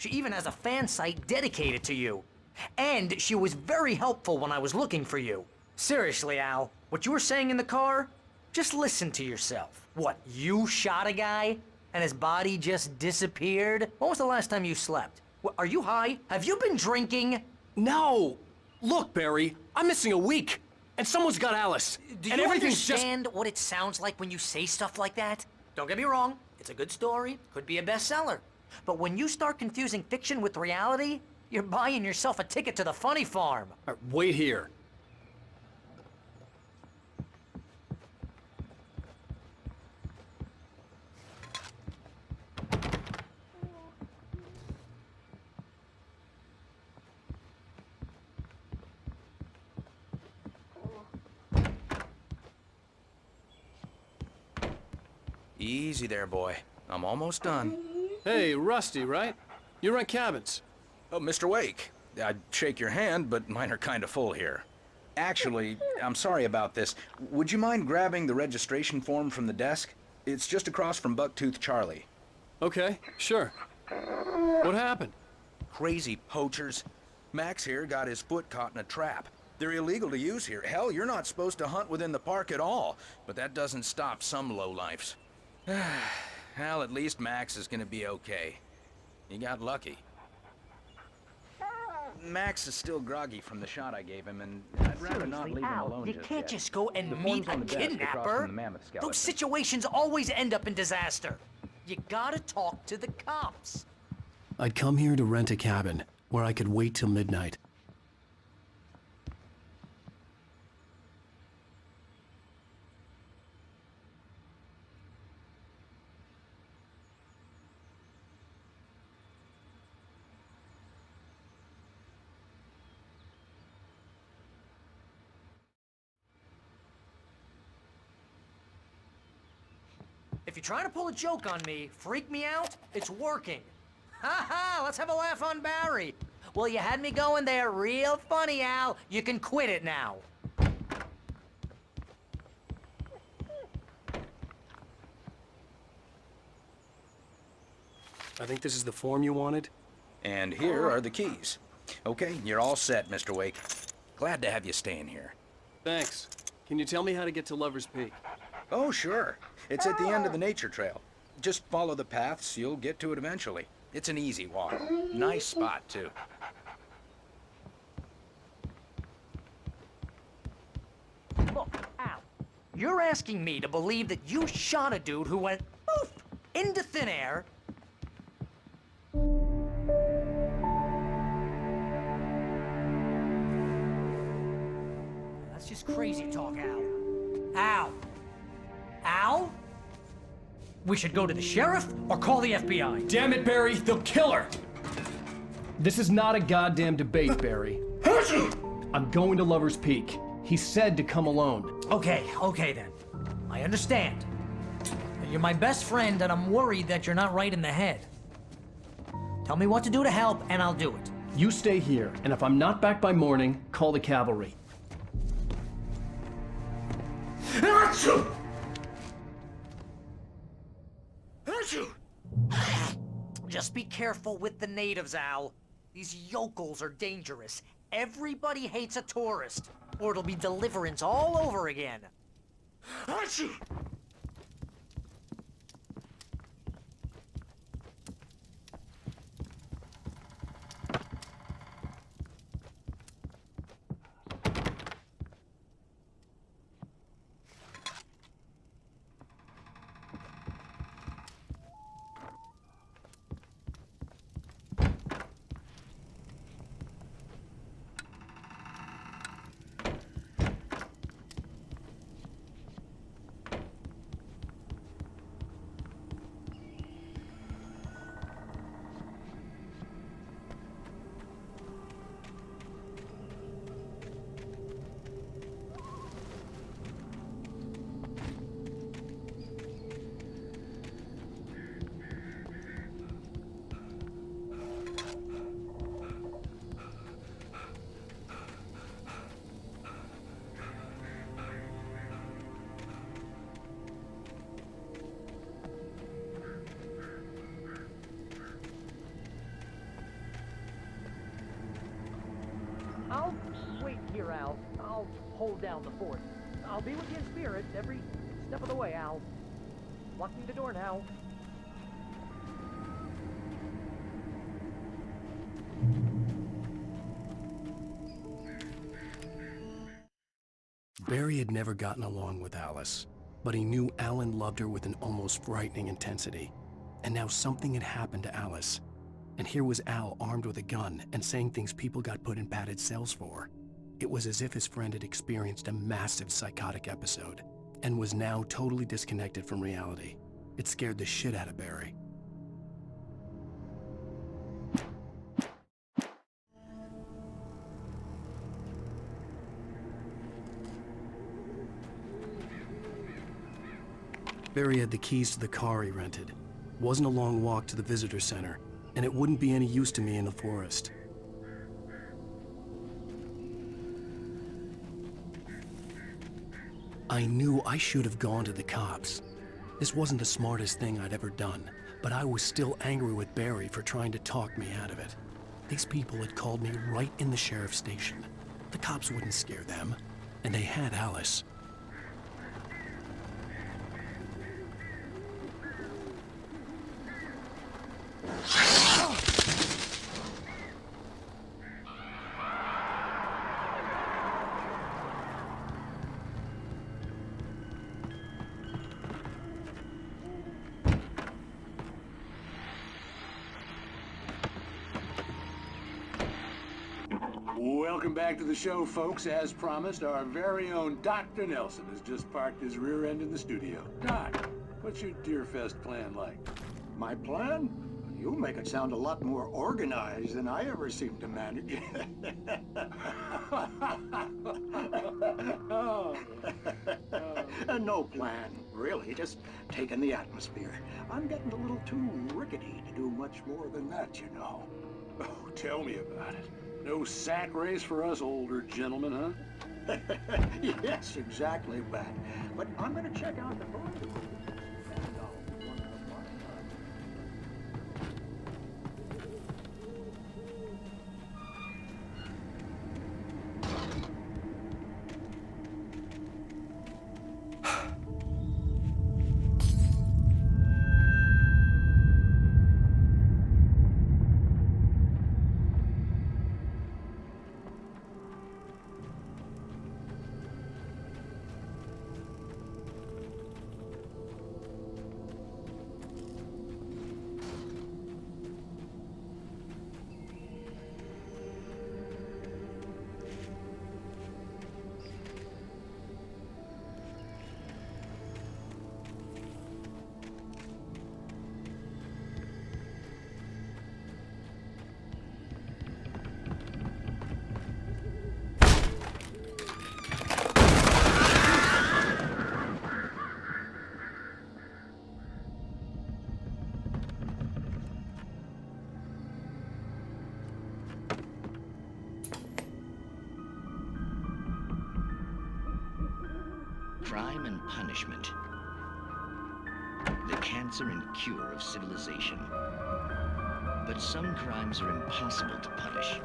She even has a fan site dedicated to you. And she was very helpful when I was looking for you. Seriously, Al, what you were saying in the car? Just listen to yourself. What, you shot a guy? And his body just disappeared? When was the last time you slept? What, are you high? Have you been drinking? No! Look, Barry, I'm missing a week. And someone's got Alice. Do and you everything's understand what it sounds like when you say stuff like that? Don't get me wrong, it's a good story, could be a bestseller. But when you start confusing fiction with reality, you're buying yourself a ticket to the funny farm. Wait here. Easy there, boy. I'm almost done. Hey, Rusty, right? You rent cabins. Oh, Mr. Wake. I'd shake your hand, but mine are kind of full here. Actually, I'm sorry about this. Would you mind grabbing the registration form from the desk? It's just across from Bucktooth Charlie. Okay, sure. What happened? Crazy poachers. Max here got his foot caught in a trap. They're illegal to use here. Hell, you're not supposed to hunt within the park at all. But that doesn't stop some lowlifes. Well, at least Max is gonna be okay. He got lucky. Max is still groggy from the shot I gave him, and I'd rather not leave him alone you just can't yet. just go and The meet form's a on the desk across kidnapper. from the mammoth skeleton. Those situations always end up in disaster. You gotta talk to the cops. I'd come here to rent a cabin, where I could wait till midnight. If you're trying to pull a joke on me, freak me out, it's working. Ha ha, let's have a laugh on Barry. Well, you had me going there real funny, Al. You can quit it now. I think this is the form you wanted. And here are the keys. Okay, you're all set, Mr. Wake. Glad to have you staying here. Thanks. Can you tell me how to get to Lover's Peak? Oh, sure. It's at the end of the nature trail. Just follow the paths, you'll get to it eventually. It's an easy walk. Nice spot, too. Look, Al, you're asking me to believe that you shot a dude who went poof into thin air. That's just crazy talk, Al. Al? Al? We should go to the sheriff or call the FBI. Damn it, Barry! They'll kill her! This is not a goddamn debate, Barry. I'm going to Lover's Peak. He said to come alone. Okay then. I understand. You're my best friend and I'm worried that you're not right in the head. Tell me what to do to help and I'll do it. You stay here, and if I'm not back by morning, call the cavalry. Just be careful with the natives, Al. These yokels are dangerous. Everybody hates a tourist, or it'll be Deliverance all over again. Here, Al. I'll hold down the fort. I'll be with you in spirit every step of the way, Al. Locking the door now. Barry had never gotten along with Alice, but he knew Alan loved her with an almost frightening intensity. And now something had happened to Alice. And here was Al armed with a gun and saying things people got put in padded cells for. It was as if his friend had experienced a massive psychotic episode and was now totally disconnected from reality. It scared the shit out of Barry. Barry had the keys to the car he rented. Wasn't a long walk to the visitor center, and it wouldn't be any use to me in the forest. I knew I should have gone to the cops. This wasn't the smartest thing I'd ever done, but I was still angry with Barry for trying to talk me out of it. These people had called me right in the sheriff's station. The cops wouldn't scare them, and they had Alice. Welcome back to the show, folks. As promised, our very own Dr. Nelson has just parked his rear end in the studio. Doc, what's your Deerfest plan like? My plan? You make it sound a lot more organized than I ever seem to manage. No plan, really. Just taking the atmosphere. I'm getting a little too rickety to do much more than that, you know. Oh, tell me about it. No sack race for us older gentlemen, huh? Yes, exactly, Bat. But I'm gonna check out the book. Crime and punishment. The cancer and cure of civilization. But some crimes are impossible to punish.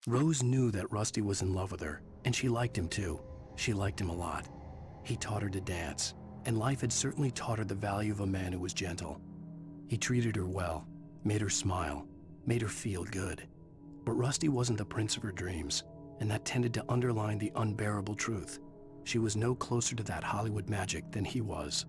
Rose knew that Rusty was in love with her, and she liked him too. She liked him a lot. He taught her to dance, and life had certainly taught her the value of a man who was gentle. He treated her well, made her smile, made her feel good. But Rusty wasn't the prince of her dreams, and that tended to underline the unbearable truth. She was no closer to that Hollywood magic than he was.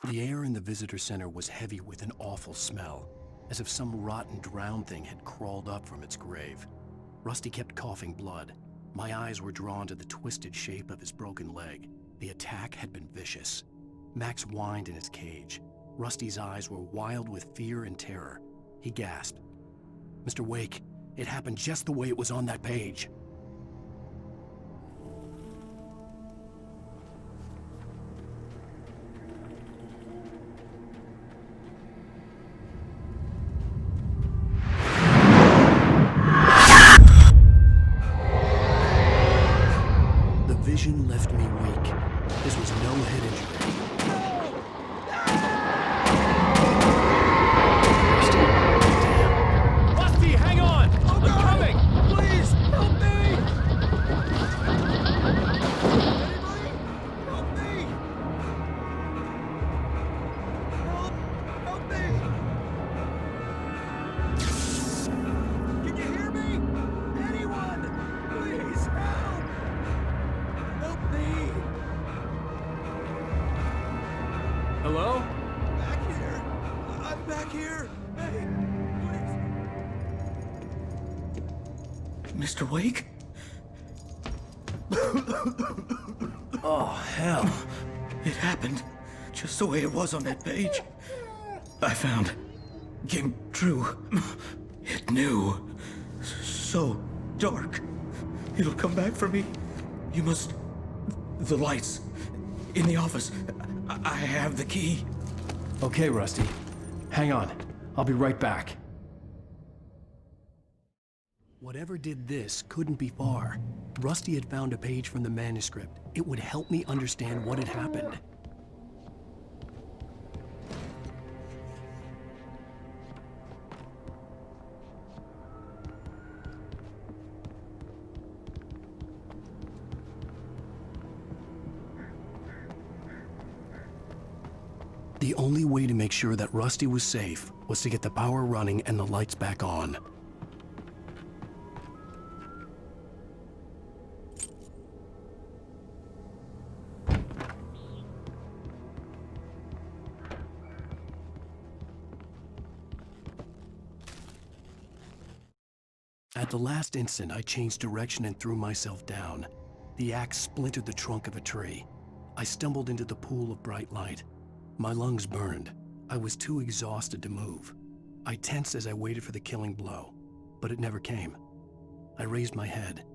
The air in the visitor center was heavy with an awful smell, as if some rotten drowned thing had crawled up from its grave. Rusty kept coughing blood. My eyes were drawn to the twisted shape of his broken leg. The attack had been vicious. Max whined in his cage. Rusty's eyes were wild with fear and terror. He gasped. "Mr. Wake, it happened just the way it was on that page." The vision left me weak. This was no head injury. Rusty, hang on! I'm coming! Please, help me! Help me! Help me! Can you hear me? Anyone! Please, help! Help me! Hello? Back here! I'm back here! Hey, please! Mr. Wake? Oh, hell. It happened just the way it was on that page. I found. Came true. It knew. So dark. It'll come back for me. You must. The lights. In the office. I have the key. Okay, Rusty. Hang on. I'll be right back. Whatever did this couldn't be far. Rusty had found a page from the manuscript. It would help me understand what had happened. The only way to make sure that Rusty was safe was to get the power running and the lights back on. At the last instant, I changed direction and threw myself down. The axe splintered the trunk of a tree. I stumbled into the pool of bright light. My lungs burned. I was too exhausted to move. I tensed as I waited for the killing blow, but it never came. I raised my head.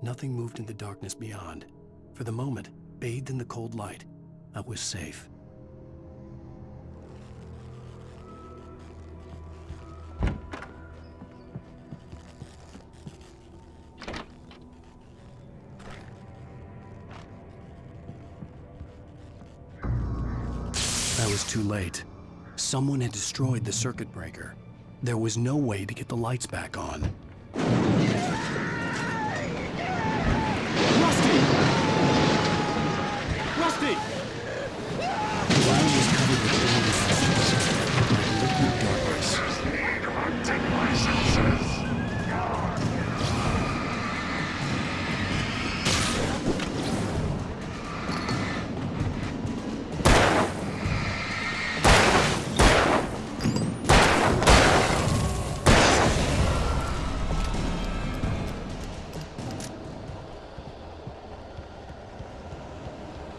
Nothing moved in the darkness beyond. For the moment, bathed in the cold light, I was safe. I was too late. Someone had destroyed the circuit breaker. There was no way to get the lights back on. Rusty! Rusty! The ground was covered with glowing flames, like liquid darkness.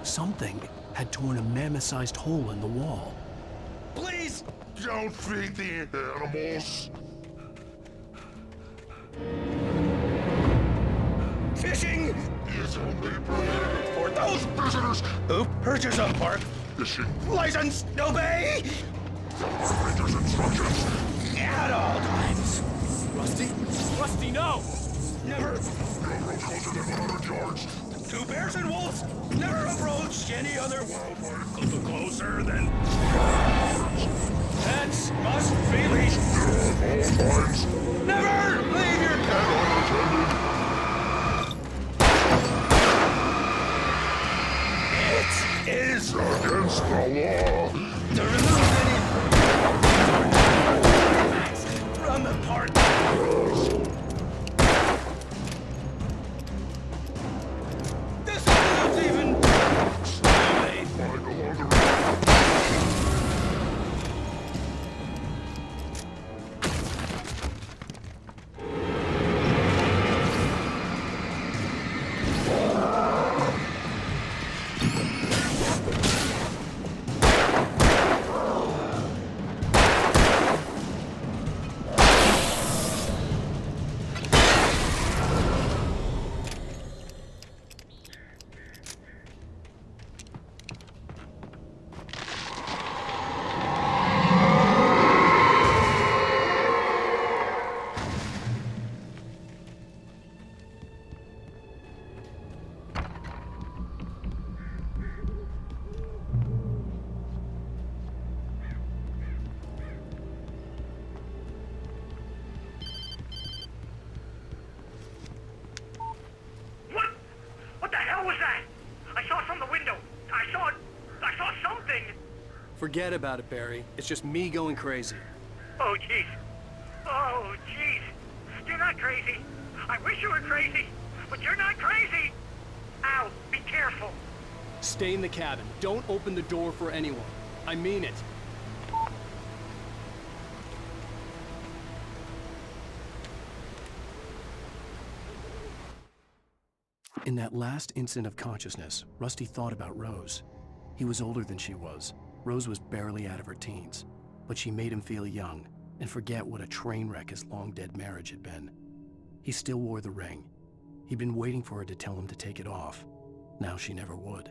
Something had torn a mammoth-sized hole in the wall. Please! Don't feed the animals. Fishing! Is only permitted For those visitors. who purchase a park Fishing. license, obey Operator's instructions. at all times. Rusty? Rusty, no! Never Railroad goes in 100 yards. two bears and wolves. Never approach any other wildlife closer than pets must be leashed. All times. Never leave your cat. It is Against the law. to remove any from the park. This one's even. I go on the road. Forget about it, Barry. It's just me going crazy. Oh, jeez. Oh, jeez. You're not crazy. I wish you were crazy, but you're not crazy. Al, be careful. Stay in the cabin. Don't open the door for anyone. I mean it. In that last instant of consciousness, Rusty thought about Rose. He was older than she was. Rose was barely out of her teens, but she made him feel young and forget what a train wreck his long-dead marriage had been. He still wore the ring. He'd been waiting for her to tell him to take it off. Now she never would.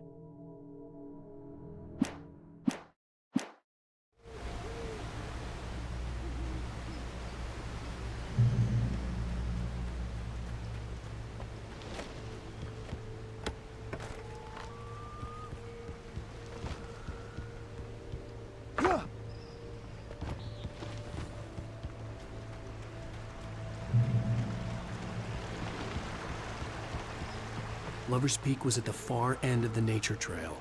Lover's Peak was at the far end of the nature trail.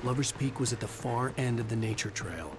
Lover's Peak was at the far end of the nature trail.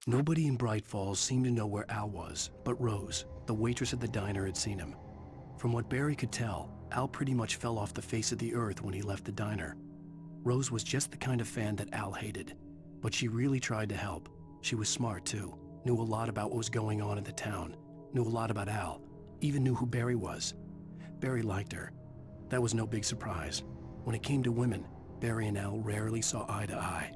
Nobody in Bright Falls seemed to know where Al was, but Rose, the waitress at the diner, had seen him. From what Barry could tell, Al pretty much fell off the face of the earth when he left the diner. Rose was just the kind of fan that Al hated, but she really tried to help. She was smart too, knew a lot about what was going on in the town, knew a lot about Al, even knew who Barry was. Barry liked her. That was no big surprise. When it came to women, Barry and Al rarely saw eye to eye.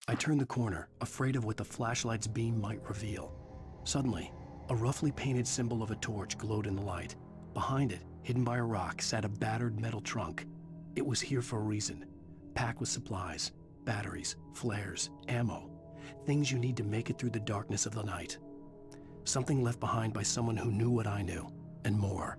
I turned the corner, afraid of what the flashlight's beam might reveal. Suddenly, a roughly painted symbol of a torch glowed in the light. Behind it, hidden by a rock, sat a battered metal trunk. It was here for a reason, packed with supplies, batteries, flares, ammo, things you need to make it through the darkness of the night. Something left behind by someone who knew what I knew, and more.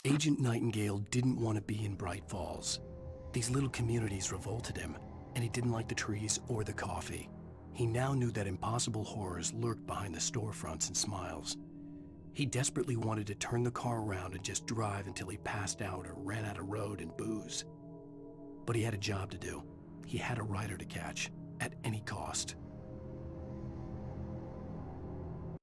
Agent Nightingale didn't want to be in Bright Falls. These little communities revolted him, and he didn't like the trees or the coffee. He now knew that impossible horrors lurked behind the storefronts and smiles. He desperately wanted to turn the car around and just drive until he passed out or ran out of road and booze. But he had a job to do. He had a rider to catch, at any cost.